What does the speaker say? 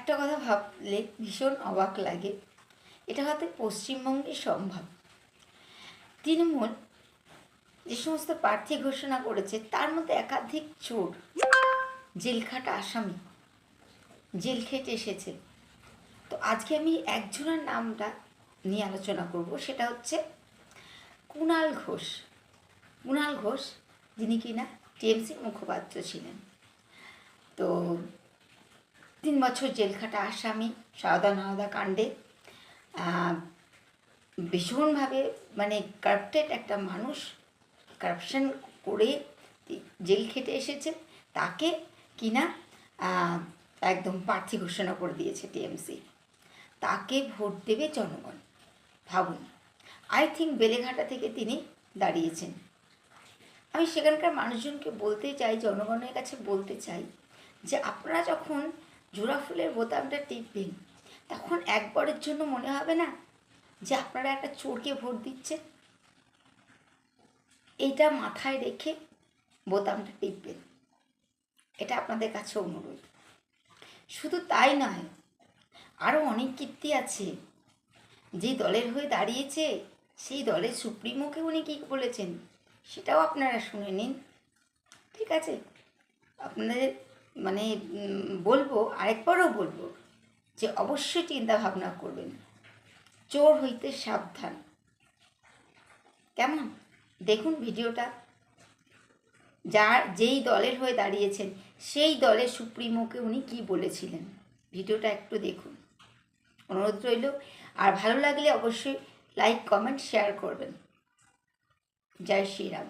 একটা কথা ভাবলে ভীষণ অবাক লাগে, এটা হয়তো পশ্চিমবঙ্গে সম্ভব। তৃণমূল যে সমস্ত প্রার্থী ঘোষণা করেছে তার মধ্যে একাধিক চোর, জেলখাটা আসামি জেল খেটে এসেছে। তো আজকে আমি একজনের নামটা নিয়ে আলোচনা করব, সেটা হচ্ছে কুণাল ঘোষ। কুণাল ঘোষ যিনি কিনা টিএমসির মুখপাত্র ছিলেন। তো 3 বছর জেলখাটা আসামি সারদা নারদা কাণ্ডে। ভীষণভাবে মানে কারাপ্টেড একটা মানুষ, কারাপশন করে জেল খেটে এসেছে, তাকে কিনা একদম প্রার্থী ঘোষণা করে দিয়েছে টিএমসি। তাকে ভোট দেবে জনগণ। ভাবুন, আই থিঙ্ক বেলেঘাটা থেকে তিনি দাঁড়িয়েছেন। আমি সেখানকার মানুষজনকে বলতে চাই, জনগণের কাছে বলতে চাই যে আপনারা যখন জোড়া ফুলের বোতামটা টিপবেন তখন একবারের জন্য মনে হবে না যে আপনারা একটা চোরকে ভোট দিচ্ছেন? এইটা মাথায় রেখে বোতামটা টিপবেন, এটা আপনাদের কাছে অনুরোধ। শুধু তাই নয়, আরও অনেক কীর্তি আছে। যে দলের হয়ে দাঁড়িয়েছে সেই দলের সুপ্রিমোকে উনি কী বলেছেন সেটাও আপনারা শুনে নিন, ঠিক আছে? আপনাদের মানে বলবো, আরেকবারও বলবো যে অবশ্যই চিন্তা ভাবনা করবেন, চোর হইতে সাবধান। কেমন? দেখুন ভিডিওটা, যেই দলের হয়ে দাঁড়িয়েছেন সেই দলের সুপ্রিমোকে উনি কী বলেছিলেন, ভিডিওটা একটু দেখুন, অনুরোধ রইল। আর ভালো লাগলে অবশ্যই লাইক কমেন্ট শেয়ার করবেন। জয় শ্রীরাম।